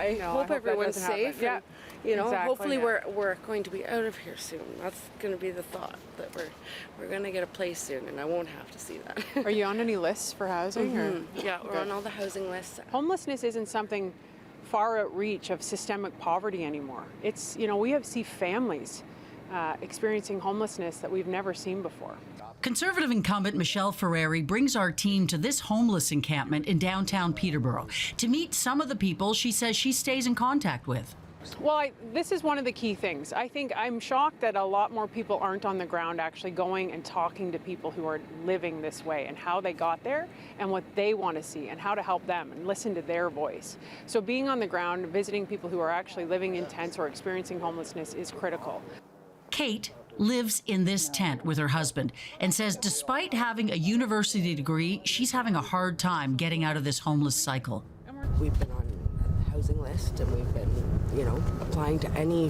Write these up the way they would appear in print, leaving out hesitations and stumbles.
I hope everyone's safe. Yeah, and, you know, exactly, hopefully yeah. we're going to be out of here soon. That's going to be the thought, that we're going to get a place soon, and I won't have to see that. Are you on any lists for housing? Or? Yeah, we're on all the housing lists. Homelessness isn't something far outreach of systemic poverty anymore. It's, you know, we see families experiencing homelessness that we've never seen before. Conservative incumbent Michelle Ferreri brings our team to this homeless encampment in downtown Peterborough to meet some of the people she says she stays in contact with. Well, this is one of the key things. I think I'm shocked that a lot more people aren't on the ground actually going and talking to people who are living this way and how they got there and what they want to see and how to help them and listen to their voice. So being on the ground, visiting people who are actually living in tents or experiencing homelessness is critical. Kate lives in this tent with her husband and says despite having a university degree, she's having a hard time getting out of this homeless cycle. We've been on the housing list, and we've been, you know, applying to any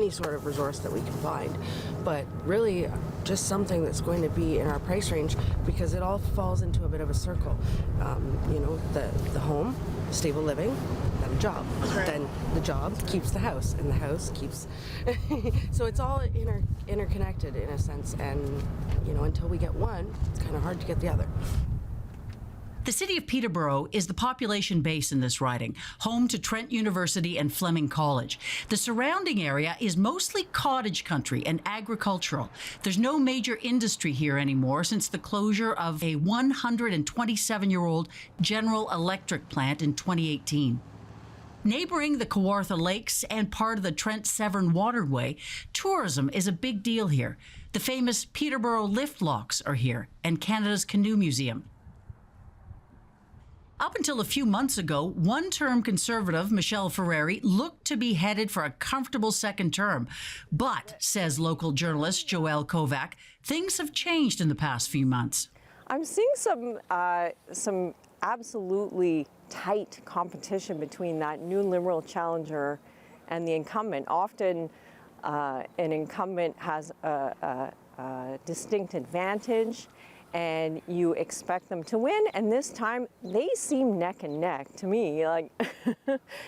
sort of resource that we can find, but really just something that's going to be in our price range, because it all falls into a bit of a circle. You know, the home, stable living, then a job. Right. Then the job keeps the house, and the house keeps... So it's all interconnected in a sense, and, you know, until we get one, it's kind of hard to get the other. The city of Peterborough is the population base in this riding, home to Trent University and Fleming College. The surrounding area is mostly cottage country and agricultural. There's no major industry here anymore since the closure of a 127-year-old General Electric plant in 2018. Neighboring the Kawartha Lakes and part of the Trent Severn Waterway, tourism is a big deal here. The famous Peterborough lift locks are here, and Canada's Canoe Museum. Up until a few months ago, one-term Conservative Michelle Ferreri looked to be headed for a comfortable second term. But, says local journalist Joelle Kovac, things have changed in the past few months. I'm seeing some absolutely tight competition between that new Liberal challenger and the incumbent. Often an incumbent has a distinct advantage, and you expect them to win, and this time they seem neck and neck to me. Like,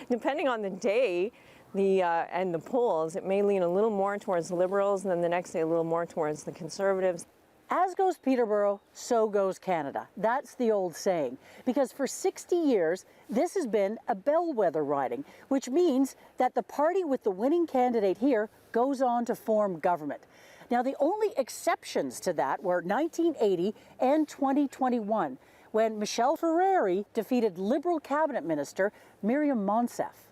depending on the day and the polls, it may lean a little more towards the Liberals, and then the next day a little more towards the Conservatives. As goes Peterborough, so goes Canada. That's the old saying, because for 60 years, this has been a bellwether riding, which means that the party with the winning candidate here goes on to form government. Now, the only exceptions to that were 1980 and 2021, when Michelle Ferreri defeated Liberal cabinet minister Miriam Monsef.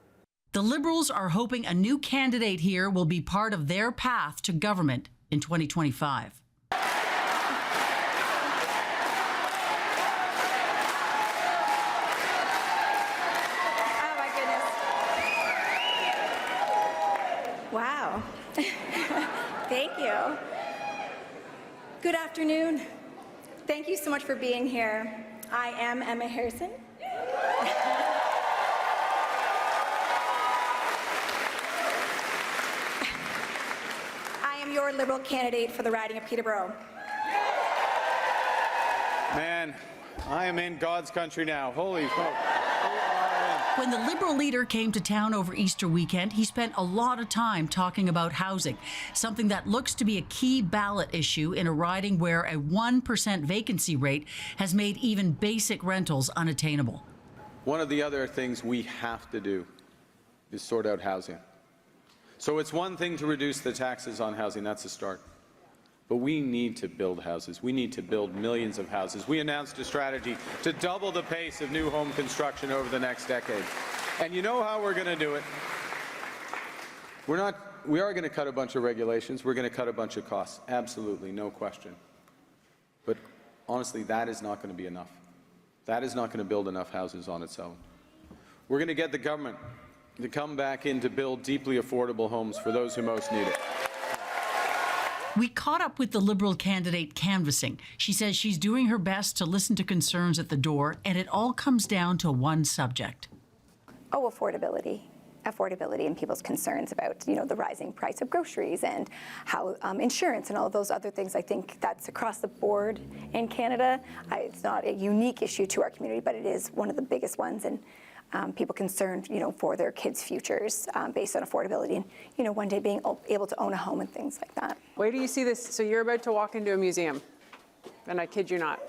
The Liberals are hoping a new candidate here will be part of their path to government in 2025. Wow. Thank you. Good afternoon. Thank you so much for being here. I am Emma Harrison. I am your Liberal candidate for the riding of Peterborough. Man, I am in God's country now. Holy smoke. When the Liberal leader came to town over Easter weekend, he spent a lot of time talking about housing, something that looks to be a key ballot issue in a riding where a 1% vacancy rate has made even basic rentals unattainable. One of the other things we have to do is sort out housing. So it's one thing to reduce the taxes on housing, that's a start. But we need to build houses. We need to build millions of houses. We announced a strategy to double the pace of new home construction over the next decade. And you know how we're going to do it? We are going to cut a bunch of regulations. We're going to cut a bunch of costs. Absolutely, no question. But honestly, that is not going to be enough. That is not going to build enough houses on its own. We're going to get the government to come back in to build deeply affordable homes for those who most need it. We caught up with the Liberal candidate canvassing. She says she's doing her best to listen to concerns at the door, and it all comes down to one subject. Oh, affordability. Affordability and people's concerns about, you know, the rising price of groceries and how insurance and all of those other things. I think that's across the board in Canada. It's not a unique issue to our community, but it is one of the biggest ones. And people concerned, for their kids' futures based on affordability and, one day being able to own a home and things like that. Where do you see this? So you're about to walk into a museum, and I kid you not.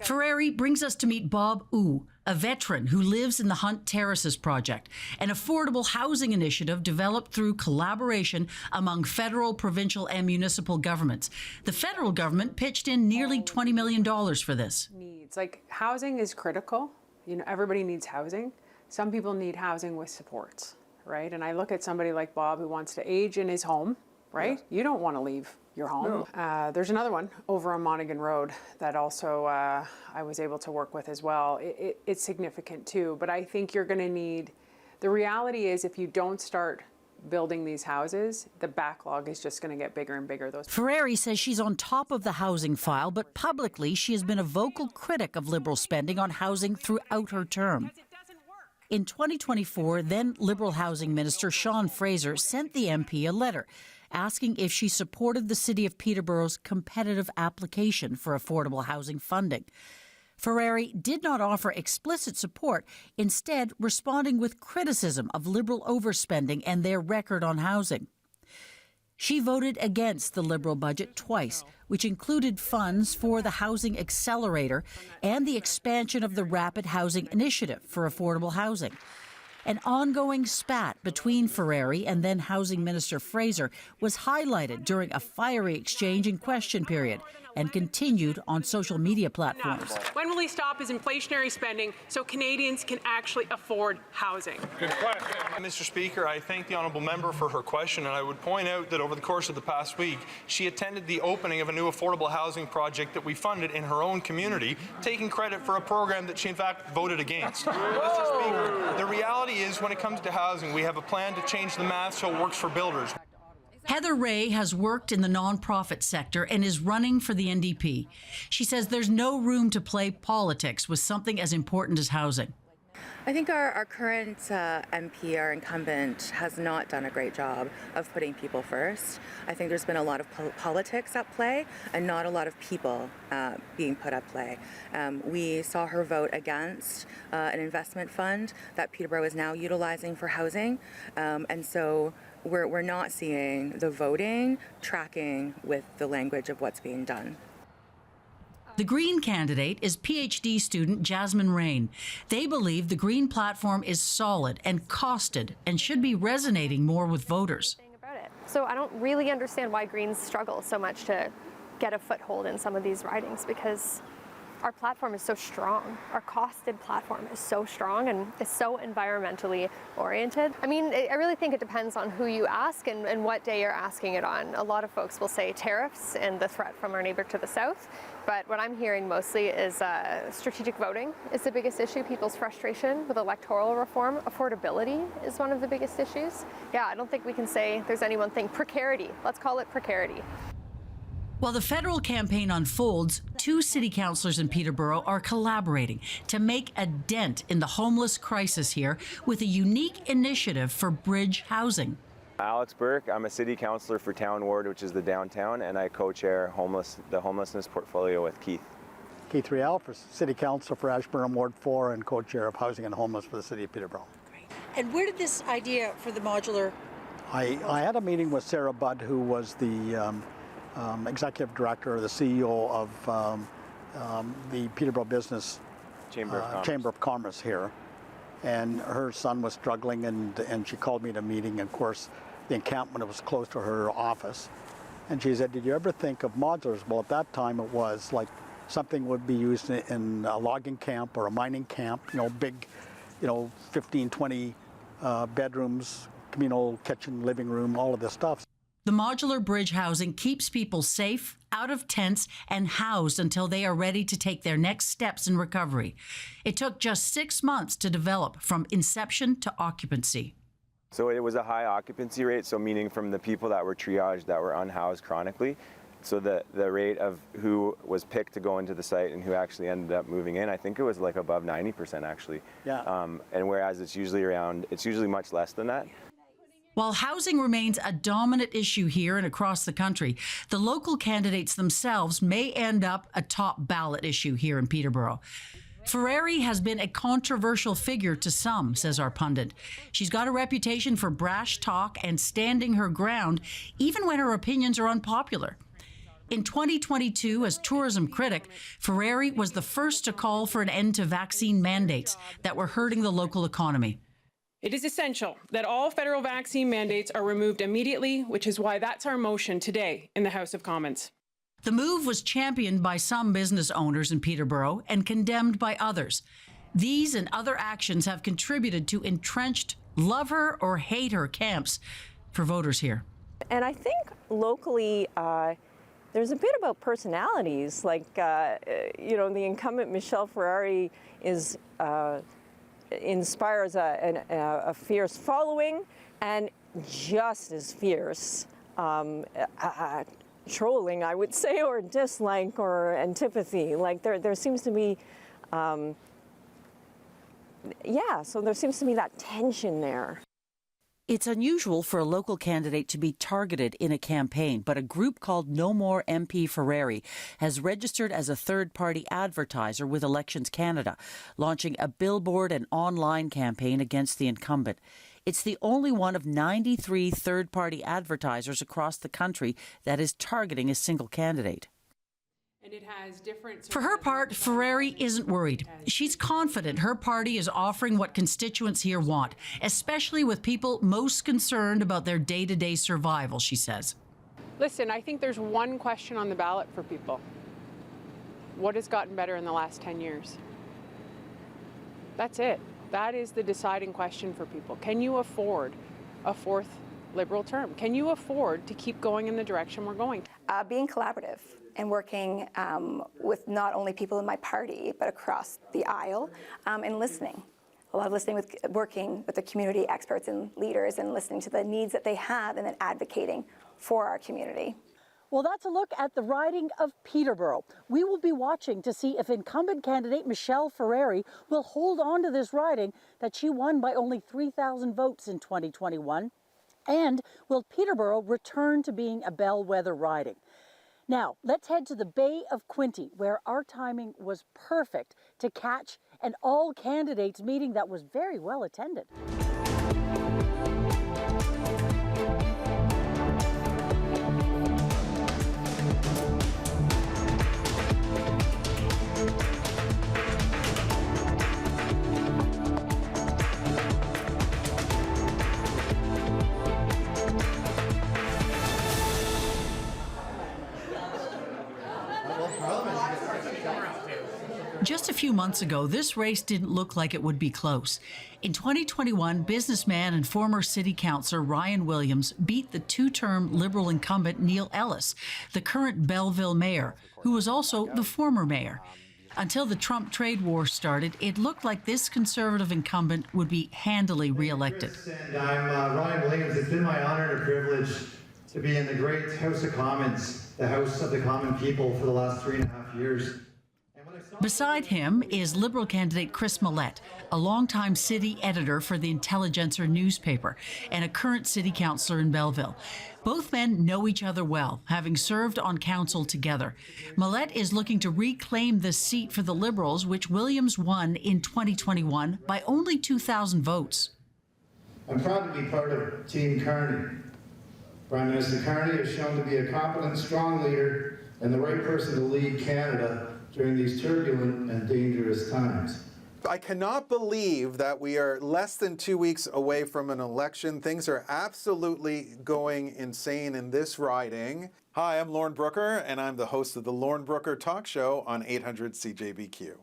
Ferreri brings us to meet Bob Ooh, a veteran who lives in the Hunt Terraces project, an affordable housing initiative developed through collaboration among federal, provincial, and municipal governments. The federal government pitched in nearly $20 million for this. Like, housing is critical. Everybody needs housing. Some people need housing with supports, right? And I look at somebody like Bob who wants to age in his home, right? Yeah. You don't want to leave your home. No. There's another one over on Monaghan Road that also I was able to work with as well. It's significant too, but I think you're going to need, the reality is if you don't start building these houses, the backlog is just going to get bigger and bigger. Ferreri says she's on top of the housing file, but publicly she has been a vocal critic of Liberal spending on housing throughout her term. In 2024, then Liberal Housing Minister Sean Fraser sent the MP a letter asking if she supported the City of Peterborough's competitive application for affordable housing funding. Ferreri did not offer explicit support, instead responding with criticism of Liberal overspending and their record on housing. She voted against the Liberal budget twice, which included funds for the Housing Accelerator and the expansion of the Rapid Housing Initiative for affordable housing. An ongoing spat between Ferreri and then Housing Minister Fraser was highlighted during a fiery exchange and question period and continued on social media platforms. When will he stop his inflationary spending so Canadians can actually afford housing? Good question. Mr. Speaker, I thank the honourable member for her question, and I would point out that over the course of the past week, she attended the opening of a new affordable housing project that we funded in her own community, taking credit for a program that she in fact voted against. Mr. Speaker, the reality is when it comes to housing, we have a plan to change the math so it works for builders. Heather Ray has worked in the nonprofit sector and is running for the NDP. She says there's no room to play politics with something as important as housing. I think our current MP, our incumbent, has not done a great job of putting people first. I think there's been a lot of politics at play and not a lot of people being put at play. We saw her vote against an investment fund that Peterborough is now utilizing for housing, and so we're not seeing the voting tracking with the language of what's being done. The Green candidate is PhD student Jasmine Rain. They believe the Green platform is solid and costed and should be resonating more with voters. So I don't really understand why Greens struggle so much to get a foothold in some of these ridings, because our platform is so strong. Our costed platform is so strong and is so environmentally oriented. I mean, I really think it depends on who you ask and what day you're asking it on. A lot of folks will say tariffs and the threat from our neighbor to the south, but what I'm hearing mostly is strategic voting is the biggest issue, people's frustration with electoral reform. Affordability is one of the biggest issues. Yeah, I don't think we can say there's any one thing. Precarity, let's call it precarity. While the federal campaign unfolds, two city councillors in Peterborough are collaborating to make a dent in the homeless crisis here with a unique initiative for bridge housing. Alex Burke, I'm a city councillor for Town Ward, which is the downtown, and I co-chair the homelessness portfolio with Keith. Keith Riel, for city councillor for Ashburnham Ward 4 and co-chair of housing and homeless for the city of Peterborough. Great. And where did this idea for the modular? I had a meeting with Sarah Budd, who was the executive director, the CEO of the Peterborough Business Chamber of Commerce here, and her son was struggling, and she called me to a meeting. And of course, the encampment was close to her office, and she said, "Did you ever think of modulars?" Well, at that time, it was like something would be used in a logging camp or a mining camp. Big, 15, 20 bedrooms, communal kitchen, living room, all of this stuff. The modular bridge housing keeps people safe, out of tents, and housed until they are ready to take their next steps in recovery. It took just 6 months to develop from inception to occupancy. So it was a high occupancy rate, so meaning from the people that were triaged that were unhoused chronically. So the rate of who was picked to go into the site and who actually ended up moving in, I think it was like above 90% actually. Yeah. And whereas it's usually much less than that. While housing remains a dominant issue here and across the country, the local candidates themselves may end up a top ballot issue here in Peterborough. Ferreri has been a controversial figure to some, says our pundit. She's got a reputation for brash talk and standing her ground, even when her opinions are unpopular. In 2022, as tourism critic, Ferreri was the first to call for an end to vaccine mandates that were hurting the local economy. It is essential that all federal vaccine mandates are removed immediately, which is why that's our motion today in the House of Commons. The move was championed by some business owners in Peterborough and condemned by others. These and other actions have contributed to entrenched love her or hate her camps for voters here. And I think locally, there's a bit about personalities. Like, you know, the incumbent Michelle Ferreri inspires a fierce following, and just as fierce trolling, I would say, or dislike or antipathy. Like there seems to be, so there seems to be that tension there. It's unusual for a local candidate to be targeted in a campaign, but a group called No More MP Ferreri has registered as a third-party advertiser with Elections Canada, launching a billboard and online campaign against the incumbent. It's the only one of 93 third-party advertisers across the country that is targeting a single candidate. And it has different. For her part, Ferreri isn't worried. She's confident her party is offering what constituents here want, especially with people most concerned about their day-to-day survival, she says. Listen, I think there's one question on the ballot for people. What has gotten better in the last 10 years? That's it. That is the deciding question for people. Can you afford a fourth Liberal term? Can you afford to keep going in the direction we're going? Being collaborative and working with not only people in my party, but across the aisle, and listening. A lot of listening working with the community experts and leaders and listening to the needs that they have and then advocating for our community. Well, that's a look at the riding of Peterborough. We will be watching to see if incumbent candidate Michelle Ferreri will hold on to this riding that she won by only 3,000 votes in 2021. And will Peterborough return to being a bellwether riding? Now, let's head to the Bay of Quinte, where our timing was perfect to catch an all-candidates meeting that was very well attended. Just a few months ago, this race didn't look like it would be close. In 2021, businessman and former city councillor Ryan Williams beat the two-term Liberal incumbent Neil Ellis, the current Belleville mayor, who was also the former mayor. Until the Trump trade war started, it looked like this Conservative incumbent would be handily re-elected. And I'm Ryan Williams. It's been my honor and a privilege to be in the great House of Commons, the House of the Common People, for the last 3.5 years. Beside him is Liberal candidate Chris Malette, a longtime city editor for the Intelligencer newspaper and a current city councillor in Belleville. Both men know each other well, having served on council together. Malette is looking to reclaim the seat for the Liberals, which Williams won in 2021 by only 2,000 votes. I'm proud to be part of Team Carney. Prime Minister Carney has shown to be a competent, strong leader and the right person to lead Canada during these turbulent and dangerous times. I cannot believe that we are less than 2 weeks away from an election. Things are absolutely going insane in this riding. Hi, I'm Lorne Brooker, and I'm the host of the Lorne Brooker Talk Show on 800 CJBQ.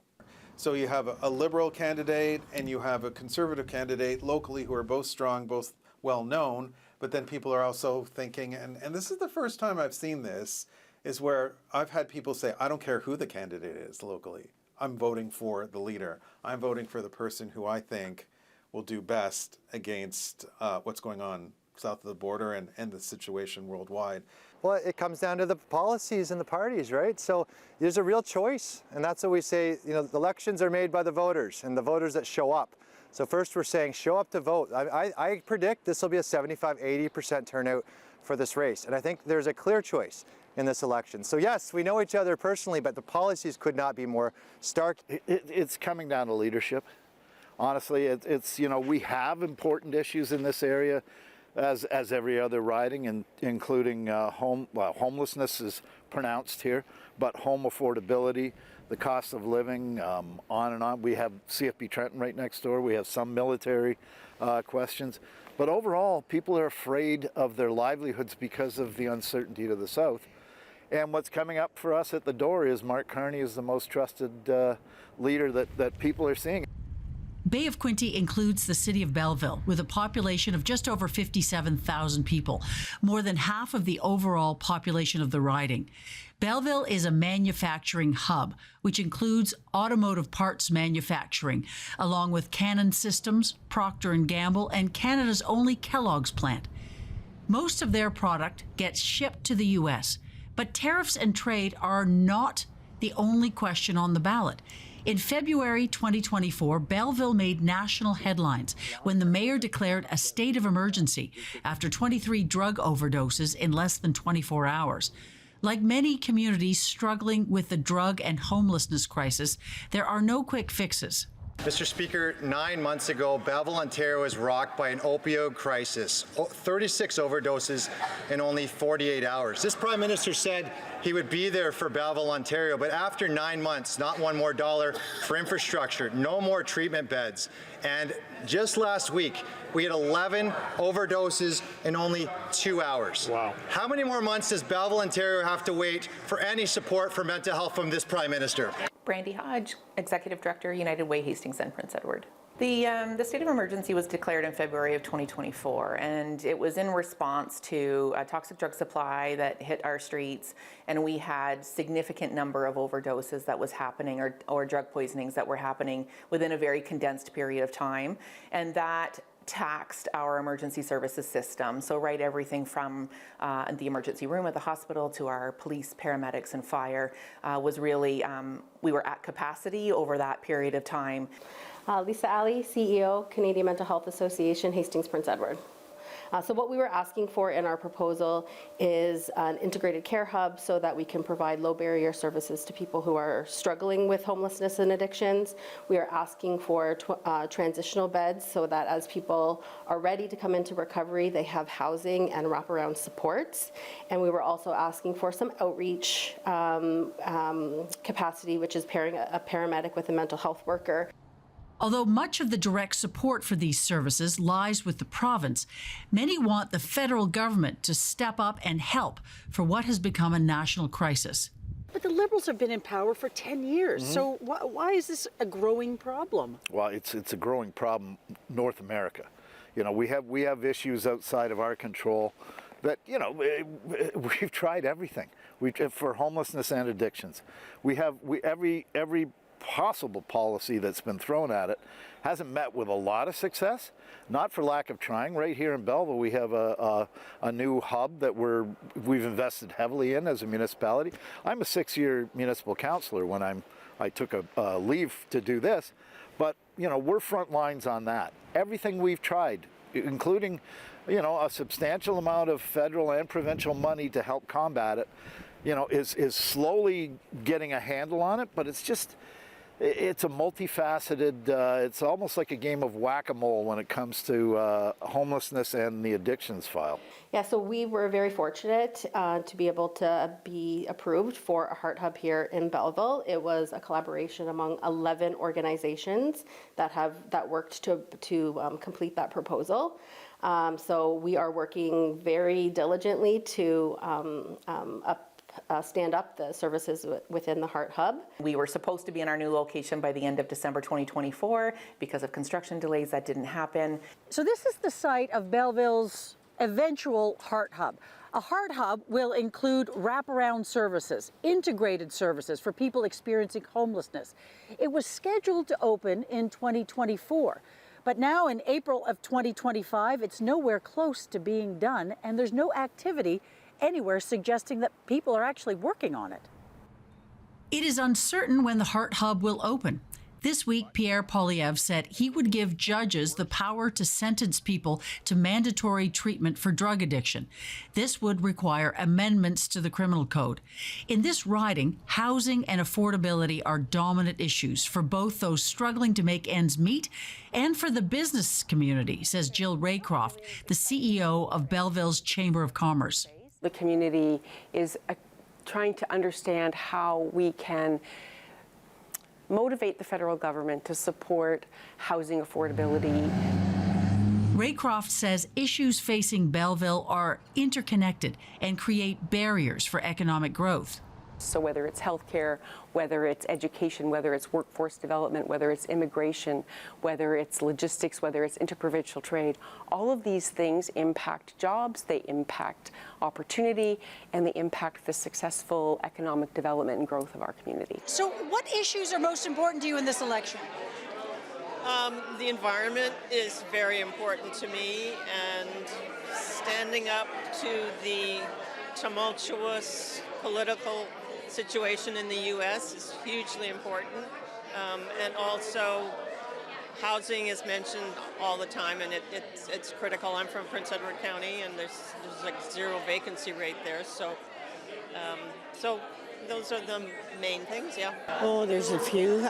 So you have a Liberal candidate and you have a Conservative candidate locally who are both strong, both well-known, but then people are also thinking, and this is the first time I've seen this, is where I've had people say, I don't care who the candidate is locally. I'm voting for the leader. I'm voting for the person who I think will do best against what's going on south of the border and the situation worldwide. Well, it comes down to the policies and the parties, right? So there's a real choice, and that's what we say, you know, the elections are made by the voters and the voters that show up. So first we're saying show up to vote. I predict this will be a 75-80% turnout for this race, and I think there's a clear choice. in this election. So yes, we know each other personally, but the policies could not be more stark. It's coming down to leadership. Honestly, it's you know, we have important issues in this area, as every other riding, and including homelessness is pronounced here, but home affordability, the cost of living, on and on. We have CFB Trenton right next door. We have some military questions. But overall, people are afraid of their livelihoods because of the uncertainty to the south. And what's coming up for us at the door is Mark Carney is the most trusted leader that people are seeing. Bay of Quinte includes the city of Belleville, with a population of just over 57,000 people, more than half of the overall population of the riding. Belleville is a manufacturing hub, which includes automotive parts manufacturing, along with Canon Systems, Procter & Gamble, and Canada's only Kellogg's plant. Most of their product gets shipped to the U.S., but tariffs and trade are not the only question on the ballot. In February 2024, Belleville made national headlines when the mayor declared a state of emergency after 23 drug overdoses in less than 24 hours. Like many communities struggling with the drug and homelessness crisis, there are no quick fixes. Mr. Speaker, 9 months ago, Belleville, Ontario was rocked by an opioid crisis, 36 overdoses in only 48 hours. This Prime Minister said he would be there for Belleville, Ontario, but after 9 months, not one more dollar for infrastructure, no more treatment beds. And just last week, we had 11 overdoses in only 2 hours. Wow. How many more months does Belleville, Ontario have to wait for any support for mental health from this Prime Minister? Brandy Hodge, Executive Director, United Way, Hastings and Prince Edward. The state of emergency was declared in February of 2024, and it was in response to a toxic drug supply that hit our streets, and we had significant number of overdoses that was happening, or drug poisonings that were happening within a very condensed period of time, and that taxed our emergency services system. So everything from the emergency room at the hospital to our police, paramedics, and fire was really, we were at capacity over that period of time. Lisa Alley, CEO, Canadian Mental Health Association, Hastings, Prince Edward. So what we were asking for in our proposal is an integrated care hub so that we can provide low barrier services to people who are struggling with homelessness and addictions. We are asking for transitional beds so that as people are ready to come into recovery, they have housing and wraparound supports. And we were also asking for some outreach capacity, which is pairing a paramedic with a mental health worker. Although much of the direct support for these services lies with the province, many want the federal government to step up and help for what has become a national crisis. But the Liberals have been in power for 10 years, so why is this a growing problem? Well, it's a growing problem North America. You know, we have issues outside of our control that, you know, we've tried everything. For homelessness and addictions. Every possible policy that's been thrown at it hasn't met with a lot of success, not for lack of trying. Right here in Belleville, we have a new hub that we've invested heavily in as a municipality. I'm a 6-year municipal councillor when I took a leave to do this, but you know, we're front lines on that. Everything we've tried, including, you know, a substantial amount of federal and provincial money to help combat it, you know, is slowly getting a handle on it, but it's a multifaceted, it's almost like a game of whack-a-mole when it comes to homelessness and the addictions file. Yeah, so we were very fortunate to be able to be approved for a heart hub here in Belleville. It was a collaboration among 11 organizations that worked to complete that proposal. So we are working very diligently to stand up the services within the Heart Hub. We were supposed to be in our new location by the end of December 2024. Because of construction delays, that didn't happen. So this is the site of Belleville's eventual Heart Hub. A Heart Hub will include wraparound services, integrated services for people experiencing homelessness. It was scheduled to open in 2024. But now in April of 2025, it's nowhere close to being done, and there's no activity anywhere suggesting that people are actually working on it. It is uncertain when the Heart Hub will open. This week, Pierre Poilievre said he would give judges the power to sentence people to mandatory treatment for drug addiction. This would require amendments to the criminal code. In this riding, housing and affordability are dominant issues for both those struggling to make ends meet and for the business community, says Jill Raycroft, the CEO of Belleville's Chamber of Commerce. The community is trying to understand how we can motivate the federal government to support housing affordability. Raycroft says issues facing Belleville are interconnected and create barriers for economic growth. So whether it's healthcare, whether it's education, whether it's workforce development, whether it's immigration, whether it's logistics, whether it's interprovincial trade, all of these things impact jobs, they impact opportunity, and they impact the successful economic development and growth of our community. So what issues are most important to you in this election? The environment is very important to me, and standing up to the tumultuous political situation in the U.S. is hugely important, and also housing is mentioned all the time, and it's critical. I'm from Prince Edward County, and there's like zero vacancy rate there, so those are the main things, yeah. Oh, there's a few.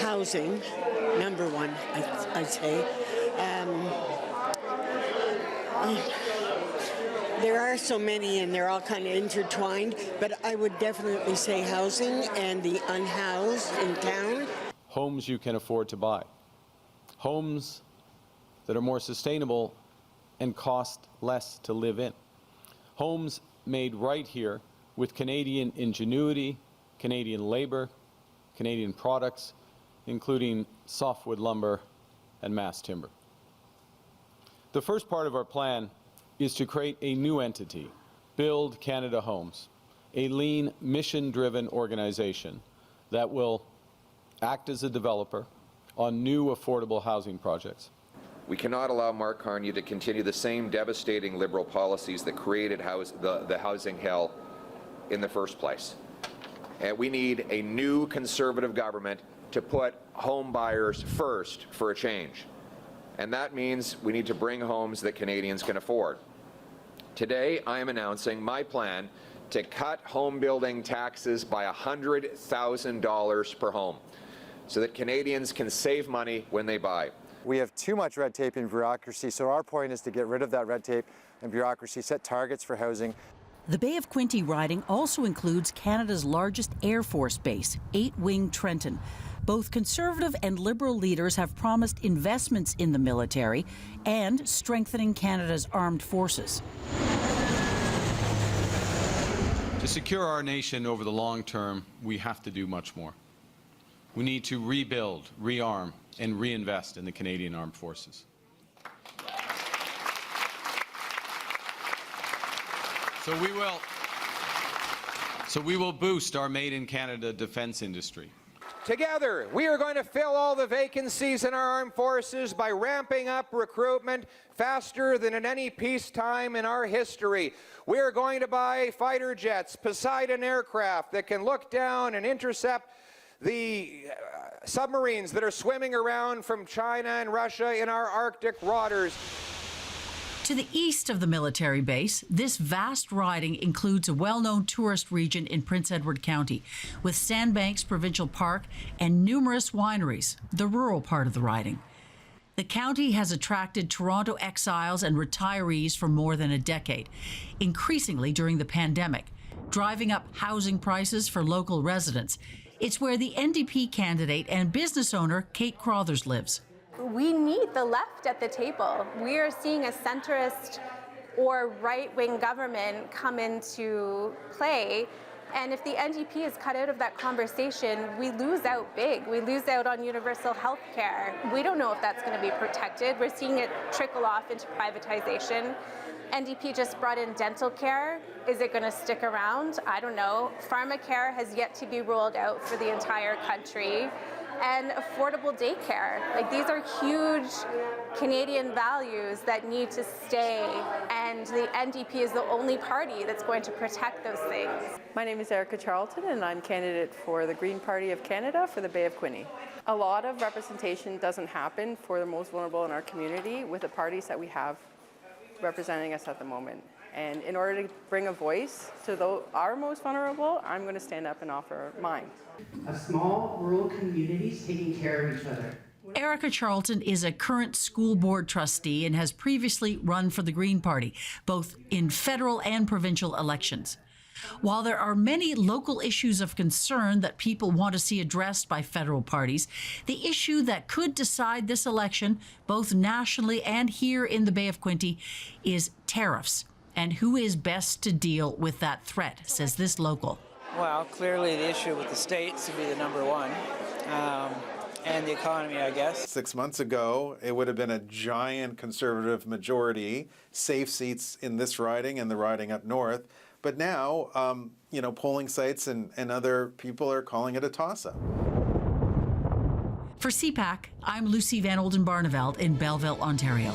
Housing, number one, I'd say. There are so many, and they're all kind of intertwined, but I would definitely say housing and the unhoused in town. Homes you can afford to buy. Homes that are more sustainable and cost less to live in. Homes made right here with Canadian ingenuity, Canadian labor, Canadian products, including softwood lumber and mass timber. The first part of our plan is to create a new entity, Build Canada Homes, a lean, mission-driven organization that will act as a developer on new affordable housing projects. We cannot allow Mark Carney to continue the same devastating Liberal policies that created the housing hell in the first place. And we need a new Conservative government to put home buyers first for a change. And that means we need to bring homes that Canadians can afford. Today, I am announcing my plan to cut home building taxes by $100,000 per home so that Canadians can save money when they buy. We have too much red tape and bureaucracy, so our point is to get rid of that red tape and bureaucracy, set targets for housing. The Bay of Quinte riding also includes Canada's largest Air Force base, 8-Wing Trenton. Both Conservative and Liberal leaders have promised investments in the military and strengthening Canada's armed forces. To secure our nation over the long term, we have to do much more. We need to rebuild, rearm, and reinvest in the Canadian Armed Forces. So we will boost our Made in Canada defense industry. Together, we are going to fill all the vacancies in our armed forces by ramping up recruitment faster than in any peacetime in our history. We are going to buy fighter jets, Poseidon aircraft that can look down and intercept the submarines that are swimming around from China and Russia in our Arctic waters. To the east of the military base, this vast riding includes a well-known tourist region in Prince Edward County, with Sandbanks Provincial Park and numerous wineries, the rural part of the riding. The county has attracted Toronto exiles and retirees for more than a decade, increasingly during the pandemic, driving up housing prices for local residents. It's where the NDP candidate and business owner Kate Crothers lives. We need the left at the table. We are seeing a centrist or right-wing government come into play. And if the NDP is cut out of that conversation, we lose out big. We lose out on universal health care. We don't know if that's going to be protected. We're seeing it trickle off into privatization. NDP just brought in dental care. Is it going to stick around? I don't know. Pharmacare has yet to be rolled out for the entire country. and affordable daycare. Like, these are huge Canadian values that need to stay, and the NDP is the only party that's going to protect those things. My name is Eria Charlton, and I'm candidate for the Green Party of Canada for the Bay of Quinte. A lot of representation doesn't happen for the most vulnerable in our community with the parties that we have representing us at the moment. And in order to bring a voice to our most vulnerable, I'm going to stand up and offer mine. A small rural communities taking care of each other. Eria Charlton is a current school board trustee and has previously run for the Green Party, both in federal and provincial elections. While there are many local issues of concern that people want to see addressed by federal parties, the issue that could decide this election, both nationally and here in the Bay of Quinte, is tariffs. And who is best to deal with that threat, says this local. Well, clearly the issue with the states would be the number one, and the economy, I guess. 6 months ago, it would have been a giant Conservative majority, safe seats in this riding and the riding up north. But now, polling sites and other people are calling it a toss-up. For CPAC, I'm Lucy Van Oldenbarneveld in Belleville, Ontario.